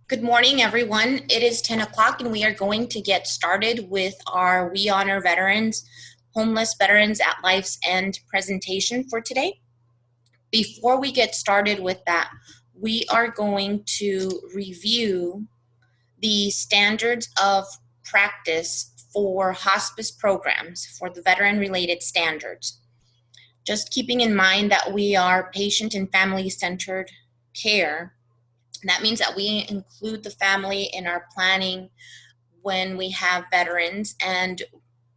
Good morning, everyone. It is 10 o'clock and we are going to get started with our We Honor Veterans, Homeless Veterans at Life's End presentation for today. Before we get started with that, we are going to review the standards of practice for hospice programs, for the veteran-related standards. Just keeping in mind that we are patient and family-centered care. That means that we include the family in our planning when we have veterans, and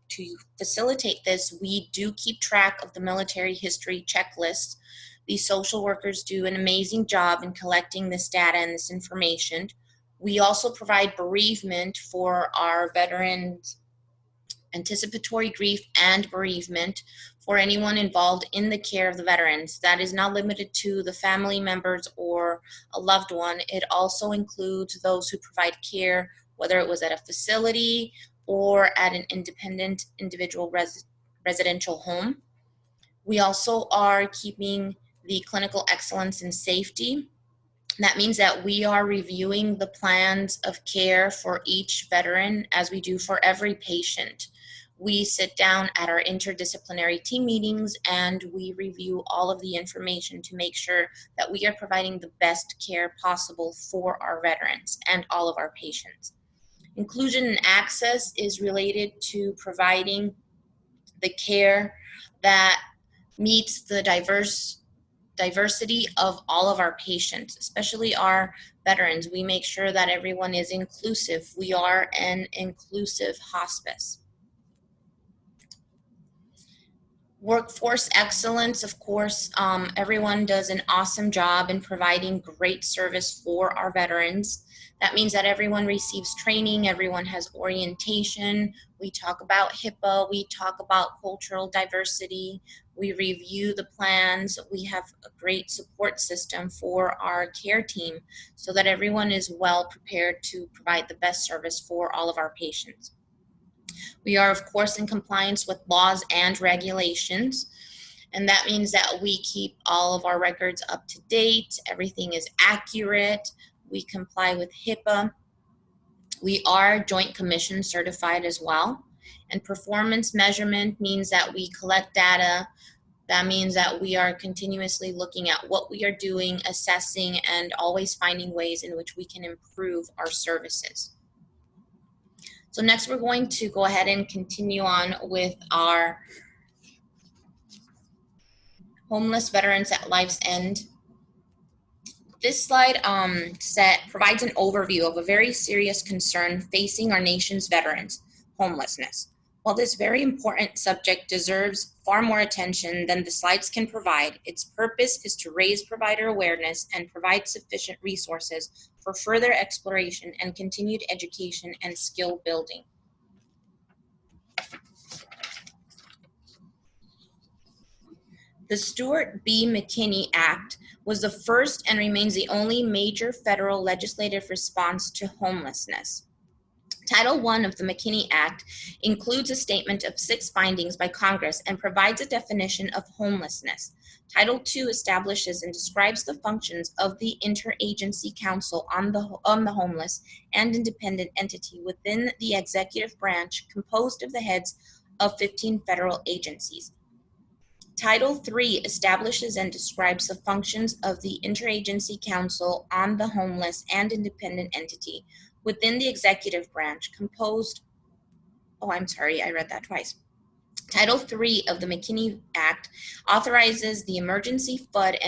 to facilitate this, we do keep track of the military history checklist. The social workers do an amazing job in collecting this data and this information. We also provide bereavement for our veterans, anticipatory grief and bereavement for anyone involved in the care of the veterans. That is not limited to the family members or a loved one. It also includes those who provide care, whether it was at a facility or at an independent individual residential home. We also are keeping the clinical excellence and safety. That means that we are reviewing the plans of care for each veteran as we do for every patient. We sit down at our interdisciplinary team meetings and we review all of the information to make sure that we are providing the best care possible for our veterans and all of our patients. Inclusion and access is related to providing the care that meets the diversity of all of our patients, especially our veterans. We make sure that everyone is inclusive. We are an inclusive hospice. Workforce excellence, of course, everyone does an awesome job in providing great service for our veterans. That means that everyone receives training, everyone has orientation. We talk about HIPAA, we talk about cultural diversity, we review the plans. We have a great support system for our care team so that everyone is well prepared to provide the best service for all of our patients. We are, of course, in compliance with laws and regulations, and that means that we keep all of our records up to date. Everything is accurate. We comply with HIPAA. We are Joint Commission certified as well. And performance measurement means that we collect data. That means that we are continuously looking at what we are doing, assessing, and always finding ways in which we can improve our services. So next we're going to go ahead and continue on with our homeless veterans at life's end. This slide provides an overview of a very serious concern facing our nation's veterans, homelessness. While this very important subject deserves far more attention than the slides can provide, its purpose is to raise provider awareness and provide sufficient resources for further exploration and continued education and skill building. The Stuart B. McKinney Act was the first and remains the only major federal legislative response to homelessness. Title I of the McKinney Act includes a statement of 6 findings by Congress and provides a definition of homelessness. Title II establishes and describes the functions of the Interagency Council on the Homeless and Independent Entity within the executive branch, composed of the heads of 15 federal agencies. Title III establishes and describes the functions of the Interagency Council on the Homeless and Independent Entity within the executive branch, composed, I read that twice. Title III of the McKinney Act authorizes the Emergency Food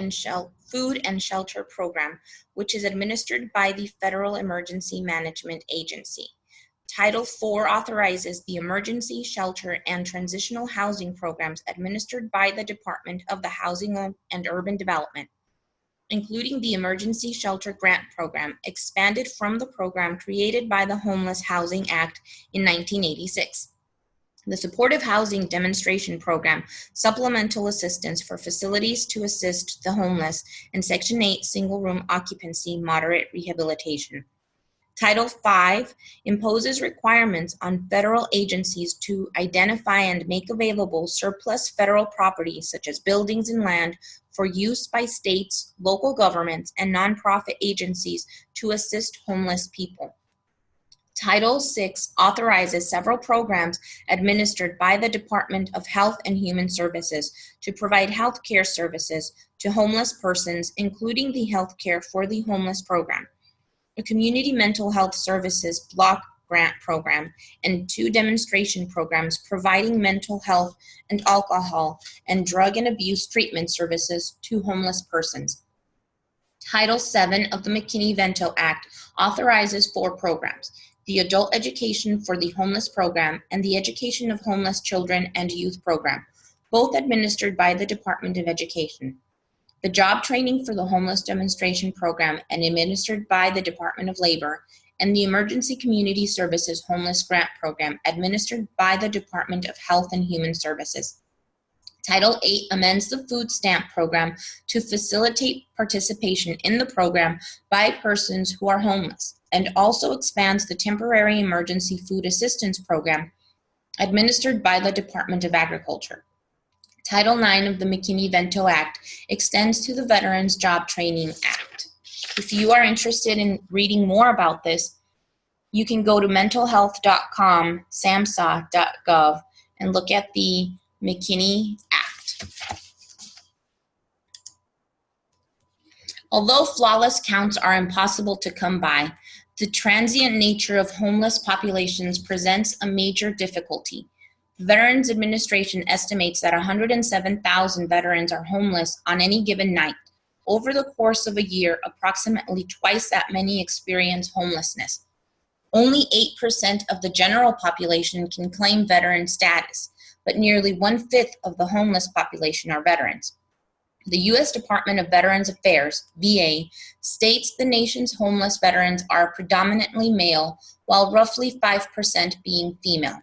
and Shelter Program, which is administered by the Federal Emergency Management Agency. Title IV authorizes the Emergency Shelter and Transitional Housing Programs administered by the Department of the Housing and Urban Development, including the Emergency Shelter Grant Program, expanded from the program created by the Homeless Housing Act in 1986. The Supportive Housing Demonstration Program, Supplemental Assistance for Facilities to Assist the Homeless, and Section 8 Single Room Occupancy Moderate Rehabilitation. Title V imposes requirements on federal agencies to identify and make available surplus federal property, such as buildings and land, for use by states, local governments, and nonprofit agencies to assist homeless people. Title VI authorizes several programs administered by the Department of Health and Human Services to provide health care services to homeless persons, including the Health Care for the Homeless program, a community mental health services block grant program, and 2 demonstration programs providing mental health and alcohol and drug and abuse treatment services to homeless persons. Title VII of the McKinney-Vento Act authorizes 4 programs: the Adult Education for the Homeless program and the Education of Homeless Children and Youth program, both administered by the Department of Education; the Job Training for the Homeless Demonstration Program and administered by the Department of Labor, and the Emergency Community Services Homeless Grant Program administered by the Department of Health and Human Services. Title VIII amends the food stamp program to facilitate participation in the program by persons who are homeless, and also expands the temporary emergency food assistance program administered by the Department of Agriculture. Title IX of the McKinney-Vento Act extends to the Veterans Job Training Act. If you are interested in reading more about this, you can go to mentalhealth.com, samhsa.gov, and look at the McKinney Act. Although flawless counts are impossible to come by, the transient nature of homeless populations presents a major difficulty. The Veterans Administration estimates that 107,000 veterans are homeless on any given night. Over the course of a year, approximately twice that many experience homelessness. Only 8% of the general population can claim veteran status, but nearly 1/5 of the homeless population are veterans. The U.S. Department of Veterans Affairs, VA, states the nation's homeless veterans are predominantly male, while roughly 5% being female.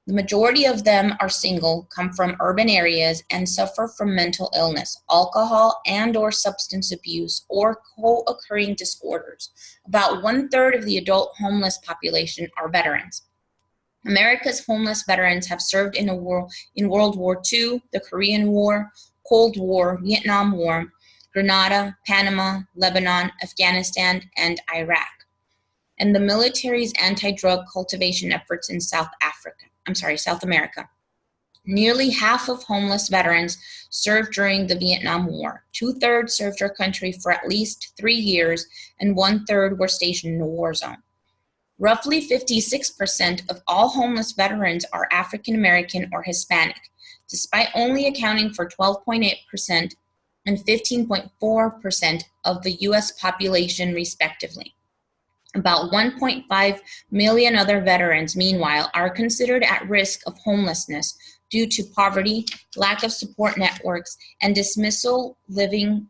The majority of them are single, come from urban areas, and suffer from mental illness, alcohol and/or substance abuse, or co-occurring disorders. About 1/3 of the adult homeless population are veterans. America's homeless veterans have served in World War II, the Korean War, Cold War, Vietnam War, Grenada, Panama, Lebanon, Afghanistan, and Iraq, and the military's anti-drug cultivation efforts in South America. Nearly half of homeless veterans served during the Vietnam War. 2/3 served our country for at least 3 years, and 1/3 were stationed in a war zone. Roughly 56% of all homeless veterans are African American or Hispanic, despite only accounting for 12.8% and 15.4% of the U.S. population, respectively. About 1.5 million other veterans, meanwhile, are considered at risk of homelessness due to poverty, lack of support networks, and dismal living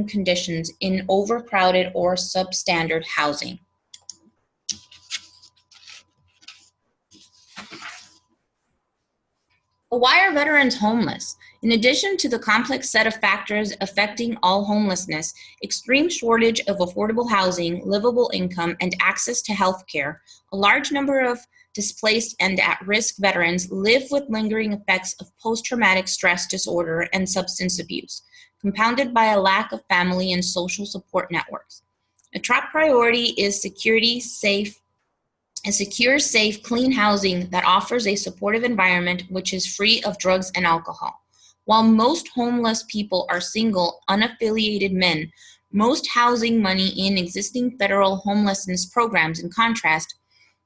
conditions in overcrowded or substandard housing. But why are veterans homeless? In addition to the complex set of factors affecting all homelessness, extreme shortage of affordable housing, livable income, and access to health care, a large number of displaced and at-risk veterans live with lingering effects of post-traumatic stress disorder and substance abuse, compounded by a lack of family and social support networks. A top priority is secure, safe, clean housing that offers a supportive environment which is free of drugs and alcohol. While most homeless people are single, unaffiliated men, most housing money in existing federal homelessness programs, in contrast,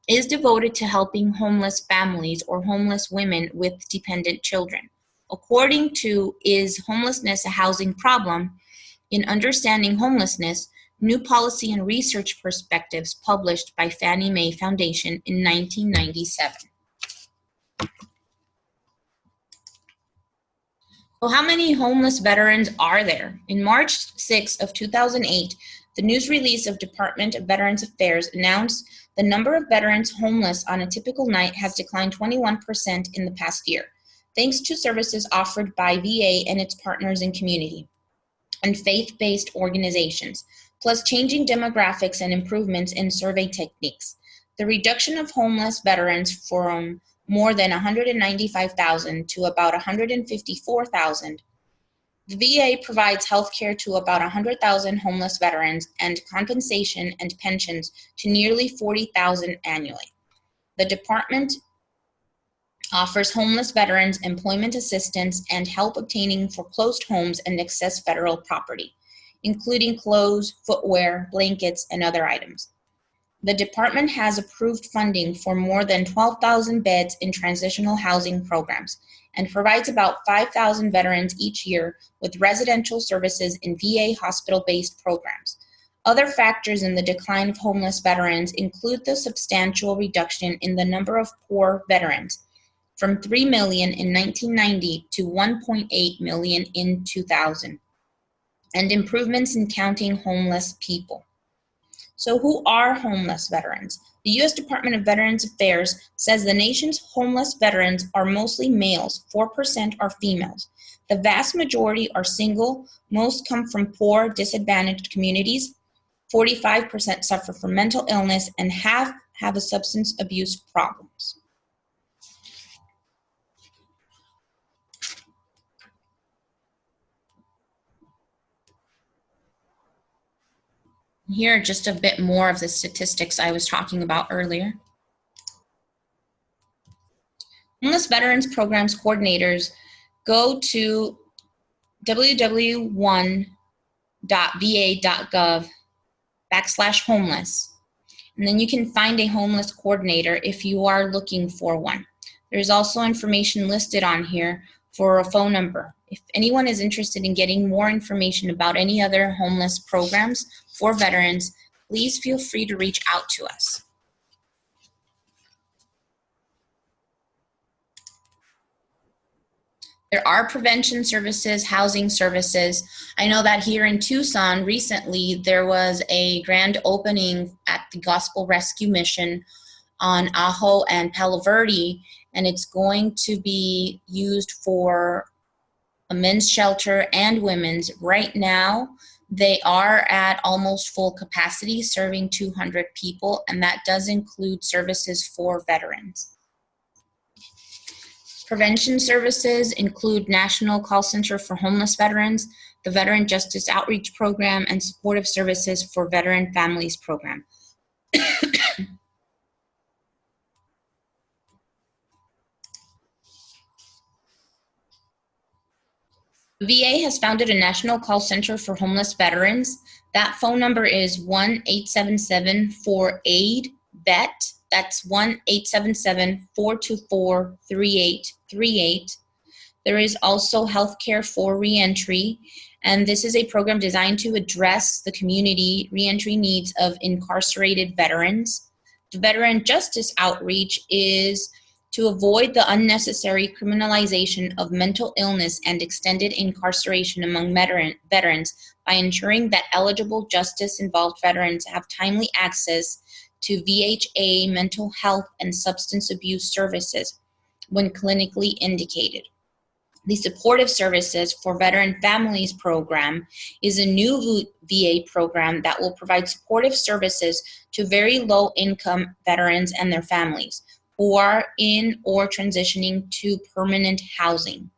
is devoted to helping homeless families or homeless women with dependent children. According to Is Homelessness a Housing Problem? In Understanding Homelessness, New Policy and Research Perspectives, published by Fannie Mae Foundation in 1997. So how many homeless veterans are there? In March 6 of 2008, the news release of Department of Veterans Affairs announced the number of veterans homeless on a typical night has declined 21% in the past year, thanks to services offered by VA and its partners in community and faith-based organizations. plus changing demographics and improvements in survey techniques. The reduction of homeless veterans from more than 195,000 to about 154,000. The VA provides health care to about 100,000 homeless veterans and compensation and pensions to nearly 40,000 annually. The department offers homeless veterans employment assistance and help obtaining foreclosed homes and excess federal property, including clothes, footwear, blankets, and other items. The department has approved funding for more than 12,000 beds in transitional housing programs and provides about 5,000 veterans each year with residential services in VA hospital-based programs. Other factors in the decline of homeless veterans include the substantial reduction in the number of poor veterans, from 3 million in 1990 to 1.8 million in 2000, and improvements in counting homeless people. So who are homeless veterans? The U.S. Department of Veterans Affairs says the nation's homeless veterans are mostly males, 4% are females. The vast majority are single, most come from poor, disadvantaged communities, 45% suffer from mental illness, and half have a substance abuse problems. Here are just a bit more of the statistics I was talking about earlier. Homeless Veterans Programs coordinators go to www.va.gov/homeless, and then you can find a homeless coordinator if you are looking for one. There's also information listed on here for a phone number. If anyone is interested in getting more information about any other homeless programs for veterans, please feel free to reach out to us. There are prevention services, housing services. I know that here in Tucson recently there was a grand opening at the Gospel Rescue Mission on Ajo and Palo Verde, and it's going to be used for a men's shelter and women's. Right now, they are at almost full capacity, serving 200 people, and that does include services for veterans. Prevention services include National Call Center for Homeless Veterans, the Veteran Justice Outreach Program, and supportive services for Veteran Families Program. The VA has founded a national call center for homeless veterans. That phone number is 1-877-4-AID-VET. That's 1-877-424-3838. There is also healthcare for reentry, and this is a program designed to address the community reentry needs of incarcerated veterans. The Veteran Justice Outreach is to avoid the unnecessary criminalization of mental illness and extended incarceration among veterans by ensuring that eligible justice-involved veterans have timely access to VHA mental health and substance abuse services when clinically indicated. The Supportive Services for Veteran Families Program is a new VA program that will provide supportive services to very low-income veterans and their families who are in or transitioning to permanent housing.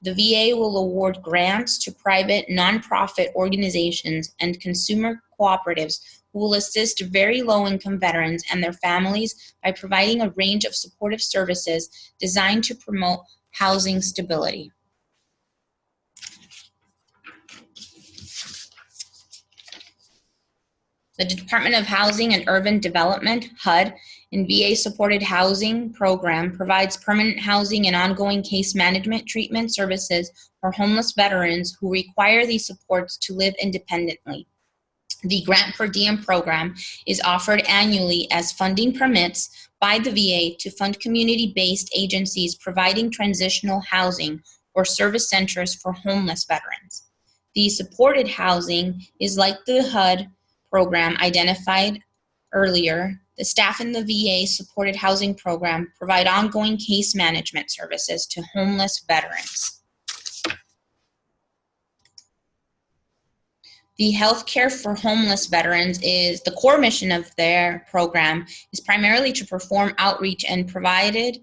The VA will award grants to private nonprofit organizations and consumer cooperatives who will assist very low-income veterans and their families by providing a range of supportive services designed to promote housing stability. The Department of Housing and Urban Development, HUD, and VA-supported housing program provides permanent housing and ongoing case management treatment services for homeless veterans who require these supports to live independently. The Grant Per Diem program is offered annually as funding permits by the VA to fund community-based agencies providing transitional housing or service centers for homeless veterans. The supported housing is like the HUD program identified earlier. The staff in the VA supported housing program provide ongoing case management services to homeless veterans. The healthcare for homeless veterans is the core mission of their program is primarily to perform outreach and provided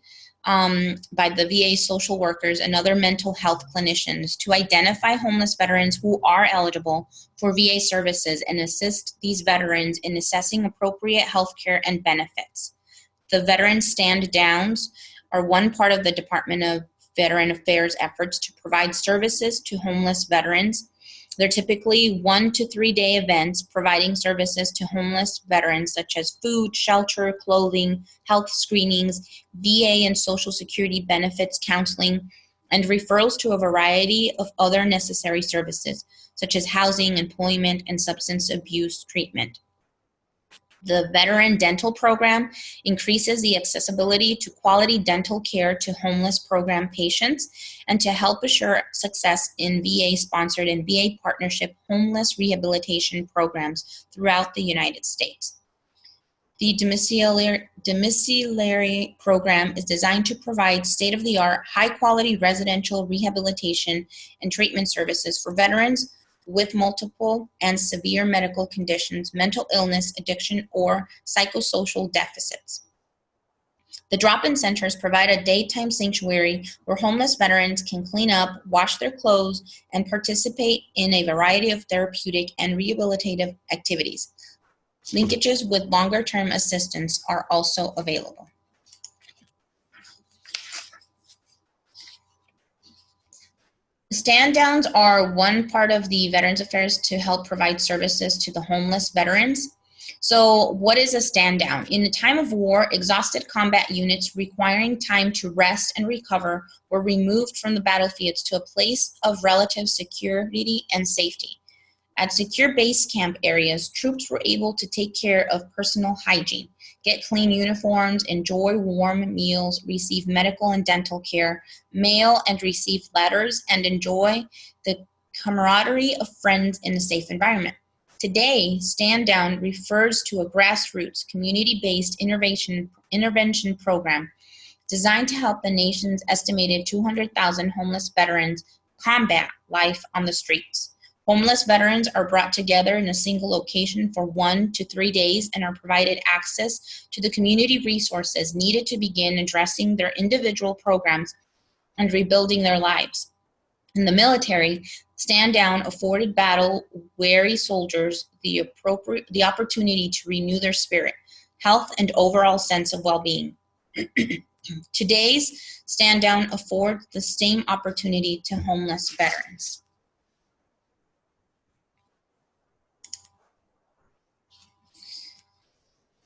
by the VA social workers and other mental health clinicians to identify homeless veterans who are eligible for VA services and assist these veterans in assessing appropriate healthcare and benefits. The veteran stand downs are one part of the Department of Veteran Affairs efforts to provide services to homeless veterans. They're typically 1 to 3 day events providing services to homeless veterans such as food, shelter, clothing, health screenings, VA and Social Security benefits counseling, and referrals to a variety of other necessary services such as housing, employment, and substance abuse treatment. The Veteran Dental Program increases the accessibility to quality dental care to homeless program patients and to help assure success in VA-sponsored and VA partnership homeless rehabilitation programs throughout the United States. The domiciliary program is designed to provide state-of-the-art, high-quality residential rehabilitation and treatment services for veterans with multiple and severe medical conditions, mental illness, addiction, or psychosocial deficits. The drop-in centers provide a daytime sanctuary where homeless veterans can clean up, wash their clothes, and participate in a variety of therapeutic and rehabilitative activities. Linkages with longer-term assistance are also available. Stand downs are one part of the Veterans Affairs to help provide services to the homeless veterans. So what is a stand down? In a time of war, exhausted combat units requiring time to rest and recover were removed from the battlefields to a place of relative security and safety. At secure base camp areas, troops were able to take care of personal hygiene, get clean uniforms, enjoy warm meals, receive medical and dental care, mail and receive letters, and enjoy the camaraderie of friends in a safe environment. Today, Stand Down refers to a grassroots, community-based intervention program designed to help the nation's estimated 200,000 homeless veterans combat life on the streets. Homeless veterans are brought together in a single location for 1 to 3 days and are provided access to the community resources needed to begin addressing their individual programs and rebuilding their lives. In the military, Stand Down afforded battle-weary soldiers the opportunity to renew their spirit, health, and overall sense of well-being. Today's Stand Down affords the same opportunity to homeless veterans.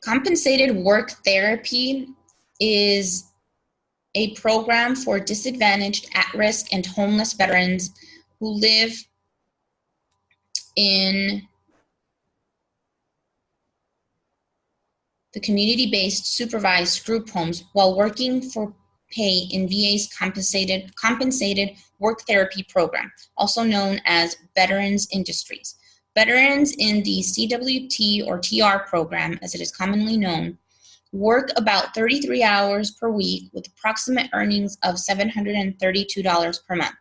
Compensated work therapy is a program for disadvantaged, at-risk, and homeless veterans who live in the community-based supervised group homes while working for pay in VA's compensated work therapy program, also known as Veterans Industries. Veterans in the CWT or TR program, as it is commonly known, work about 33 hours per week with approximate earnings of $732 per month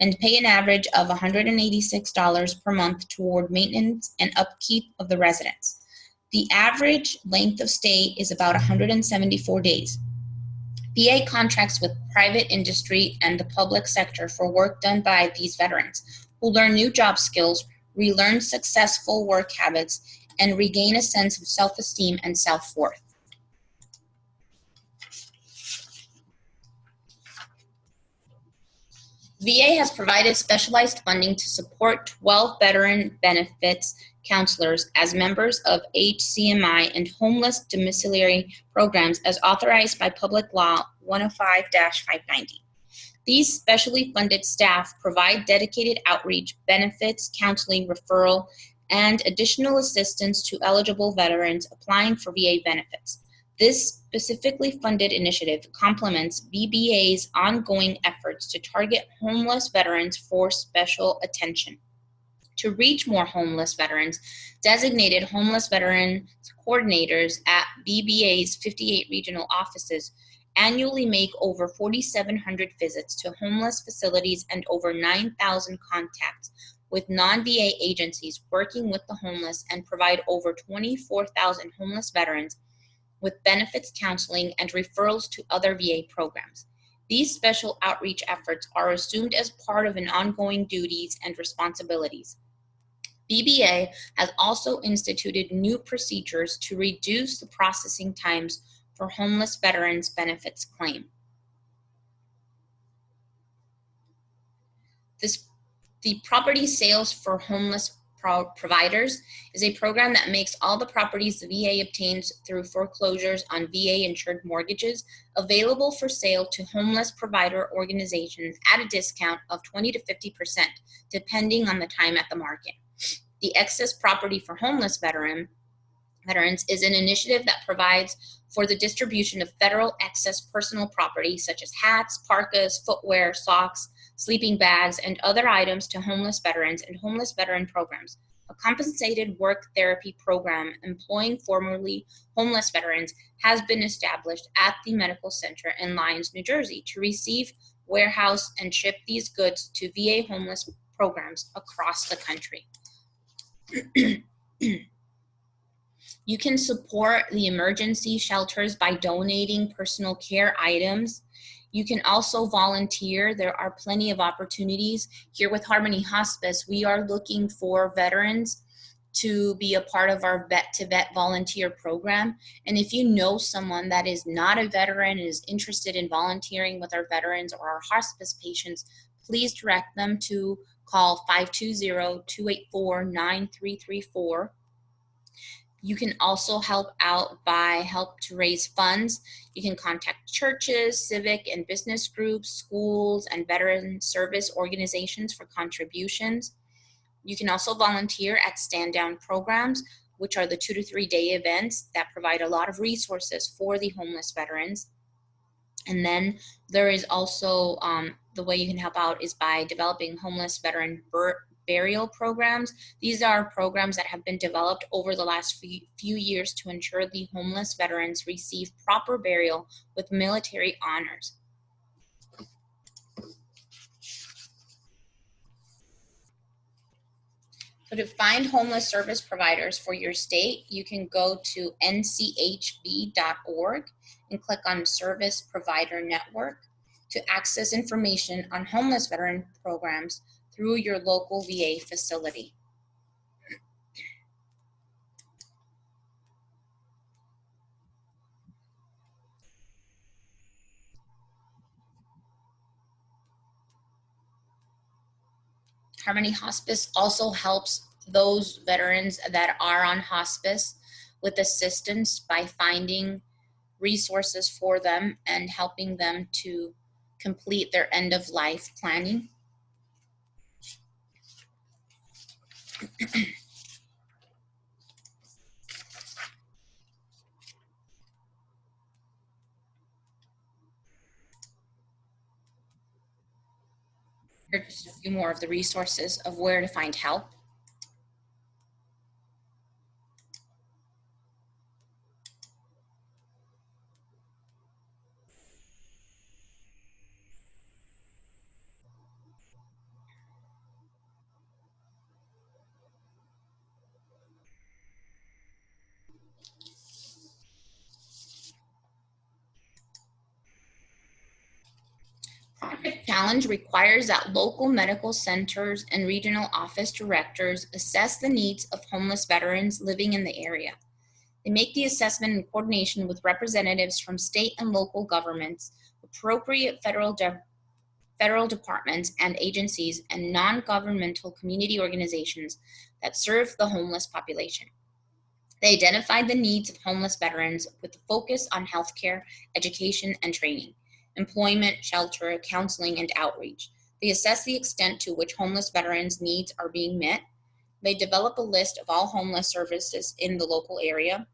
and pay an average of $186 per month toward maintenance and upkeep of the residence. The average length of stay is about 174 days. VA contracts with private industry and the public sector for work done by these veterans who learn new job skills, relearn successful work habits, and regain a sense of self-esteem and self-worth. VA has provided specialized funding to support 12 veteran benefits counselors as members of HCMI and homeless domiciliary programs as authorized by Public Law 105-590. These specially funded staff provide dedicated outreach, benefits, counseling, referral, and additional assistance to eligible veterans applying for VA benefits. This specifically funded initiative complements VBA's ongoing efforts to target homeless veterans for special attention. To reach more homeless veterans, designated homeless veterans coordinators at VBA's 58 regional offices annually make over 4,700 visits to homeless facilities and over 9,000 contacts with non-VA agencies working with the homeless and provide over 24,000 homeless veterans with benefits counseling and referrals to other VA programs. These special outreach efforts are assumed as part of an ongoing duties and responsibilities. BBA has also instituted new procedures to reduce the processing times for homeless veterans' benefits claim. The Property Sales for Homeless Providers is a program that makes all the properties the VA obtains through foreclosures on VA-insured mortgages available for sale to homeless provider organizations at a discount of 20 to 50%, depending on the time at the market. The Excess Property for Homeless Veterans is an initiative that provides for the distribution of federal excess personal property such as hats, parkas, footwear, socks, sleeping bags, and other items to homeless veterans and homeless veteran programs. A compensated work therapy program employing formerly homeless veterans has been established at the medical center in Lyons, New Jersey, to receive, warehouse, and ship these goods to VA homeless programs across the country. You can support the emergency shelters by donating personal care items. You can also volunteer. There are plenty of opportunities. Here with Harmony Hospice, we are looking for veterans to be a part of our vet-to-vet volunteer program. And if you know someone that is not a veteran and is interested in volunteering with our veterans or our hospice patients, please direct them to call 520-284-9334. You can also help out by help to raise funds. You can contact churches, civic and business groups, schools, and veteran service organizations for contributions. You can also volunteer at stand down programs, which are the 2 to 3 day events that provide a lot of resources for the homeless veterans. And then there is also the way you can help out is by developing homeless veteran burial programs. These are programs that have been developed over the last few years to ensure the homeless veterans receive proper burial with military honors. So to find homeless service providers for your state, you can go to nchv.org and click on Service Provider Network to access information on homeless veteran programs through your local VA facility. Harmony Hospice also helps those veterans that are on hospice with assistance by finding resources for them and helping them to complete their end of life planning. Here are just a few more of the resources of where to find help. Project Challenge requires that local medical centers and regional office directors assess the needs of homeless veterans living in the area. They make the assessment in coordination with representatives from state and local governments, appropriate federal departments and agencies, and non-governmental community organizations that serve the homeless population. They identified the needs of homeless veterans with a focus on healthcare, education, and training, employment, shelter, counseling, and outreach. They assess the extent to which homeless veterans' needs are being met. They develop a list of all homeless services in the local area.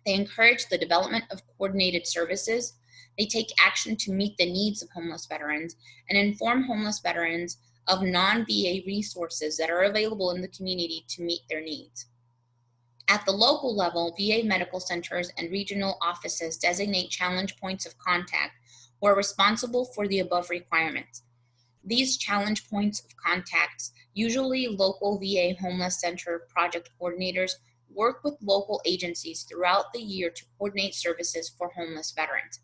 They encourage the development of coordinated services. They take action to meet the needs of homeless veterans and inform homeless veterans of non-VA resources that are available in the community to meet their needs. At the local level, VA medical centers and regional offices designate challenge points of contact who are responsible for the above requirements. These challenge points of contacts, usually local VA homeless center project coordinators, work with local agencies throughout the year to coordinate services for homeless veterans.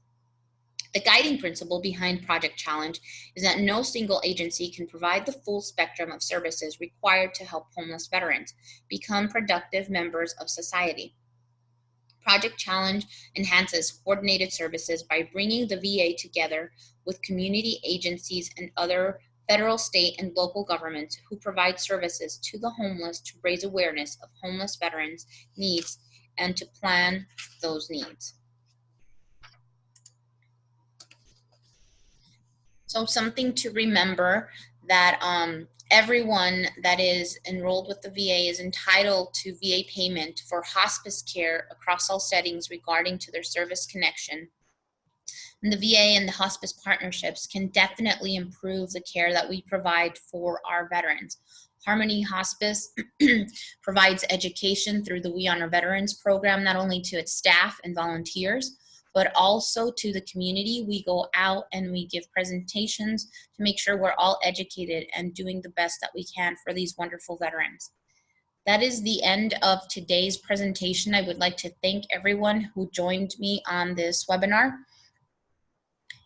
The guiding principle behind Project Challenge is that no single agency can provide the full spectrum of services required to help homeless veterans become productive members of society. Project Challenge enhances coordinated services by bringing the VA together with community agencies and other federal, state, and local governments who provide services to the homeless to raise awareness of homeless veterans' needs and to plan those needs. So something to remember that everyone that is enrolled with the VA is entitled to VA payment for hospice care across all settings regarding to their service connection. And the VA and the hospice partnerships can definitely improve the care that we provide for our veterans. Harmony Hospice provides education through the We Honor Veterans program, not only to its staff and volunteers, but also to the community. We go out and we give presentations to make sure we're all educated and doing the best that we can for these wonderful veterans. That is the end of today's presentation. I would like to thank everyone who joined me on this webinar.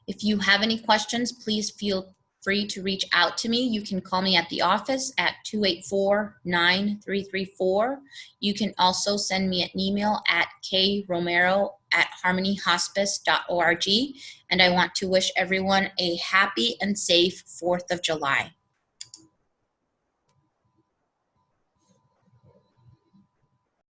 If you have any questions, please feel free to reach out to me. You can call me at the office at 284-9334. You can also send me an email at kromero@harmonyhospice.org. And I want to wish everyone a happy and safe 4th of July.